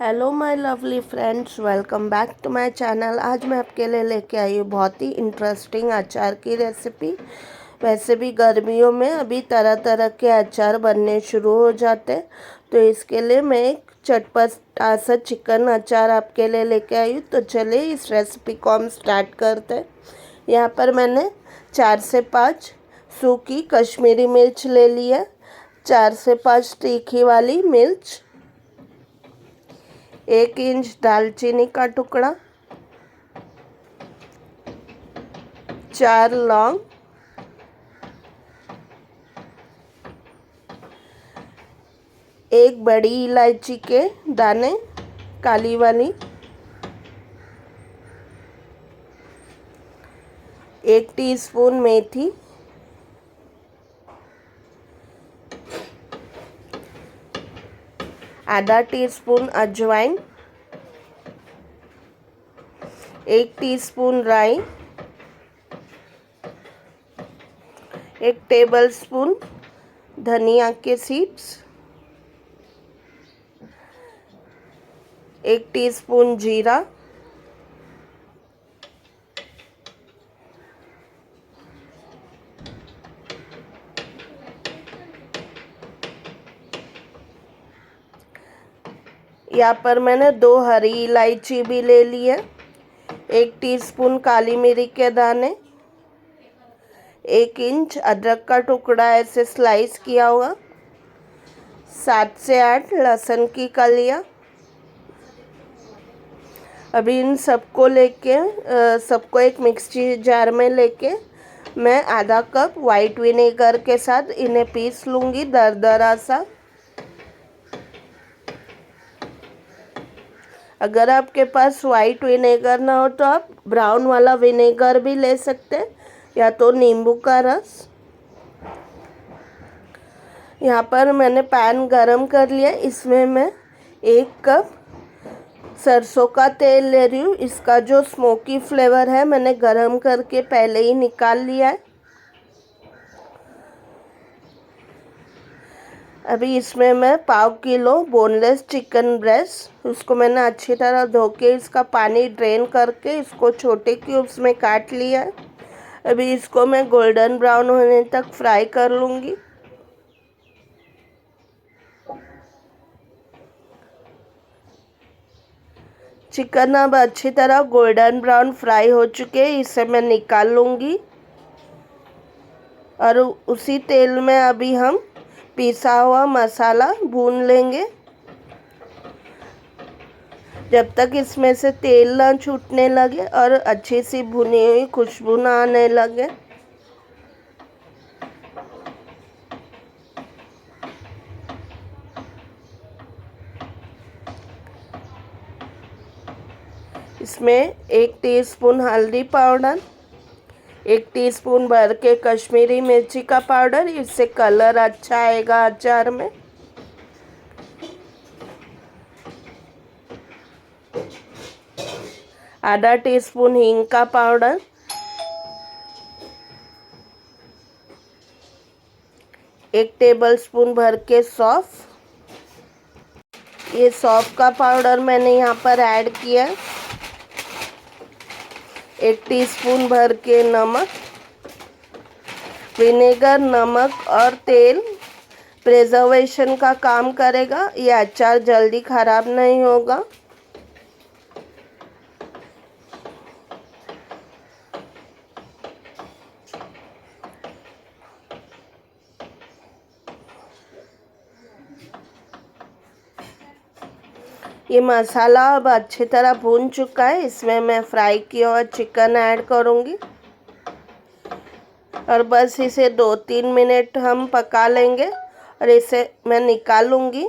Hello my lovely friends, welcome back to my channel. आज मैं आपके लिए लेके आई हूँ बहुत ही इंटरेस्टिंग अचार की रेसिपी। वैसे भी गर्मियों में अभी तरह तरह के अचार बनने शुरू हो जाते हैं, तो इसके लिए मैं एक चटपटा सा चिकन अचार आपके लिए लेके आई हूँ। तो चलिए इस रेसिपी को हम स्टार्ट करते हैं। यहाँ पर मैंने 4 से 5 सूखी कश्मीरी मिर्च ले ली है, 4 से 5 तीखी वाली मिर्च, 1 इंच दालचीनी का टुकड़ा, 4 लौंग, 1 बड़ी इलायची के दाने काली वाली, 1 टीस्पून मेथी, आधा टीस्पून अजवाइन, 1 टीस्पून राई, 1 टेबलस्पून धनिया के सीड्स, 1 टीस्पून जीरा, यहाँ पर मैंने 2 हरी इलायची भी ले ली है, 1 टीस्पून काली मिरी के दाने, 1 इंच अदरक का टुकड़ा ऐसे स्लाइस किया हुआ, 7 से 8 लहसुन की कलियाँ। अभी इन सबको सबको एक मिक्सी जार में लेके मैं आधा कप वाइट विनेगर के साथ इन्हें पीस लूँगी दरदरा सा। अगर आपके पास वाइट विनेगर ना हो तो आप ब्राउन वाला विनेगर भी ले सकते हैं, या तो नींबू का रस। यहाँ पर मैंने पैन गरम कर लिया, इसमें मैं 1 कप सरसों का तेल ले रही हूँ। इसका जो स्मोकी फ्लेवर है मैंने गरम करके पहले ही निकाल लिया है। अभी इसमें मैं पाव किलो बोनलेस चिकन ब्रेस्ट, उसको मैंने अच्छी तरह धो के इसका पानी ड्रेन करके इसको छोटे क्यूब्स में काट लिया है। अभी इसको मैं गोल्डन ब्राउन होने तक फ्राई कर लूँगी। चिकन अब अच्छी तरह गोल्डन ब्राउन फ्राई हो चुके हैं, इसे मैं निकाल लूँगी। और उसी तेल में अभी हम पिसा हुआ मसाला भून लेंगे जब तक इसमें से तेल ना छूटने लगे और अच्छी सी भुनी हुई खुशबू ना आने लगे। इसमें 1 टीस्पून हल्दी पाउडर, 1 टीस्पून भर के कश्मीरी मिर्ची का पाउडर, इससे कलर अच्छा आएगा अचार में। आधा टीस्पून हींग का पाउडर, 1 टेबलस्पून भर के सौंफ, ये सौंफ का पाउडर मैंने यहाँ पर ऐड किया। 1 टीस्पून भर के नमक। विनेगर, नमक और तेल प्रिजर्वेशन का काम करेगा, ये अचार जल्दी ख़राब नहीं होगा। ये मसाला अब अच्छी तरह भून चुका है, इसमें मैं फ्राई किया हुआ चिकन ऐड करूँगी और बस इसे 2-3 मिनट हम पका लेंगे और इसे मैं निकालूंगी।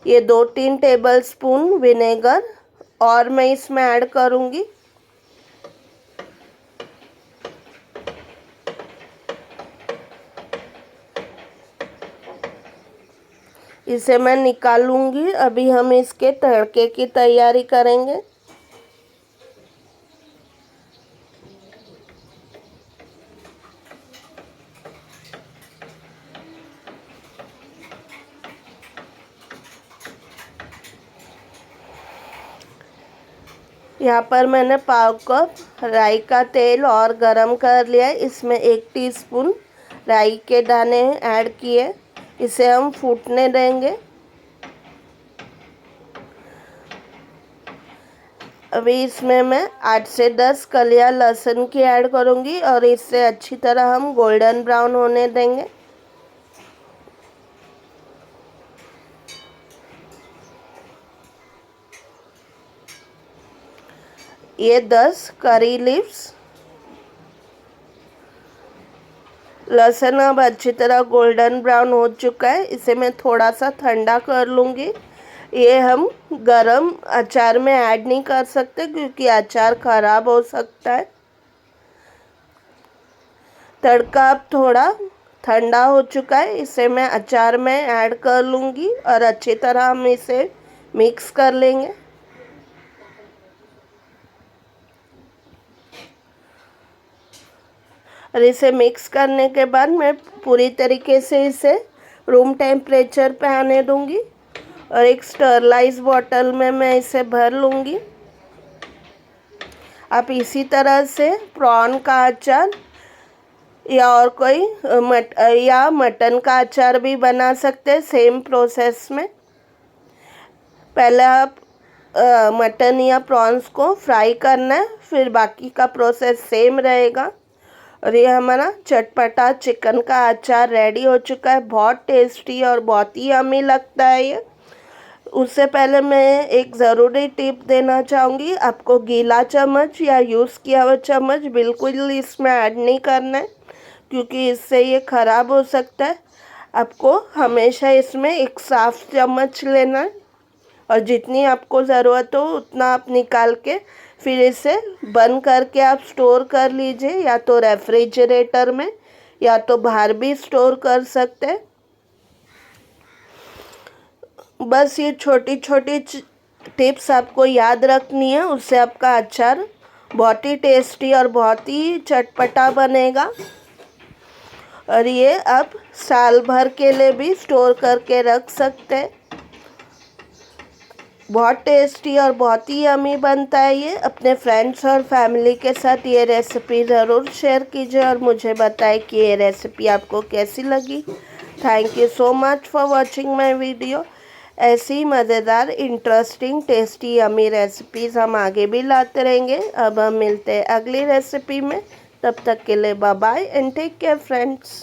ये 2-3 टेबलस्पून विनेगर और मैं इसमें ऐड करूँगी। इसे मैं निकालूंगी। अभी हम इसके तड़के की तैयारी करेंगे। यहाँ पर मैंने पाव कप राई का तेल और गरम कर लिया है। इसमें 1 टीस्पून राई के दाने ऐड किए, इसे हम फूटने देंगे। अभी इसमें मैं 8 से 10 कलियां लहसुन की ऐड करूँगी और इससे अच्छी तरह हम गोल्डन ब्राउन होने देंगे। ये 10 करी लीव्स। लहसुन अब अच्छी तरह गोल्डन ब्राउन हो चुका है, इसे मैं थोड़ा सा ठंडा कर लूँगी। ये हम गरम अचार में ऐड नहीं कर सकते क्योंकि अचार ख़राब हो सकता है। तड़का अब थोड़ा ठंडा हो चुका है, इसे मैं अचार में ऐड कर लूँगी और अच्छी तरह हम इसे मिक्स कर लेंगे। और इसे मिक्स करने के बाद मैं पूरी तरीके से इसे रूम टेम्परेचर पे आने दूँगी और एक स्टरलाइज बॉटल में मैं इसे भर लूँगी। आप इसी तरह से प्रॉन का अचार या और कोई मटन का अचार भी बना सकते हैं सेम प्रोसेस में। पहले आप मटन या प्रॉन्स को फ्राई करना है, फिर बाकी का प्रोसेस सेम रहेगा। और ये हमारा चटपटा चिकन का अचार रेडी हो चुका है। बहुत टेस्टी और बहुत ही यम्मी लगता है ये। उससे पहले मैं एक ज़रूरी टिप देना चाहूँगी, आपको गीला चम्मच या यूज़ किया हुआ चम्मच बिल्कुल इसमें ऐड नहीं करना है क्योंकि इससे ये ख़राब हो सकता है। आपको हमेशा इसमें एक साफ़ चम्मच लेना है और जितनी आपको ज़रूरत हो उतना आप निकाल के फिर इसे बंद करके आप स्टोर कर लीजिए, या तो रेफ्रिजरेटर में या तो बाहर भी स्टोर कर सकते हैं। बस ये छोटी छोटी टिप्स आपको याद रखनी है, उससे आपका अचार बहुत ही टेस्टी और बहुत ही चटपटा बनेगा। और ये आप साल भर के लिए भी स्टोर करके रख सकते हैं। बहुत टेस्टी और बहुत ही यम्मी बनता है ये। अपने फ्रेंड्स और फैमिली के साथ ये रेसिपी ज़रूर शेयर कीजिए और मुझे बताएं कि ये रेसिपी आपको कैसी लगी। Thank you so much for watching my video. ऐसी मज़ेदार, इंटरेस्टिंग, टेस्टी, यम्मी रेसिपीज़ हम आगे भी लाते रहेंगे। अब हम मिलते हैं अगली रेसिपी में। तब तक के लिए bye bye and take care friends.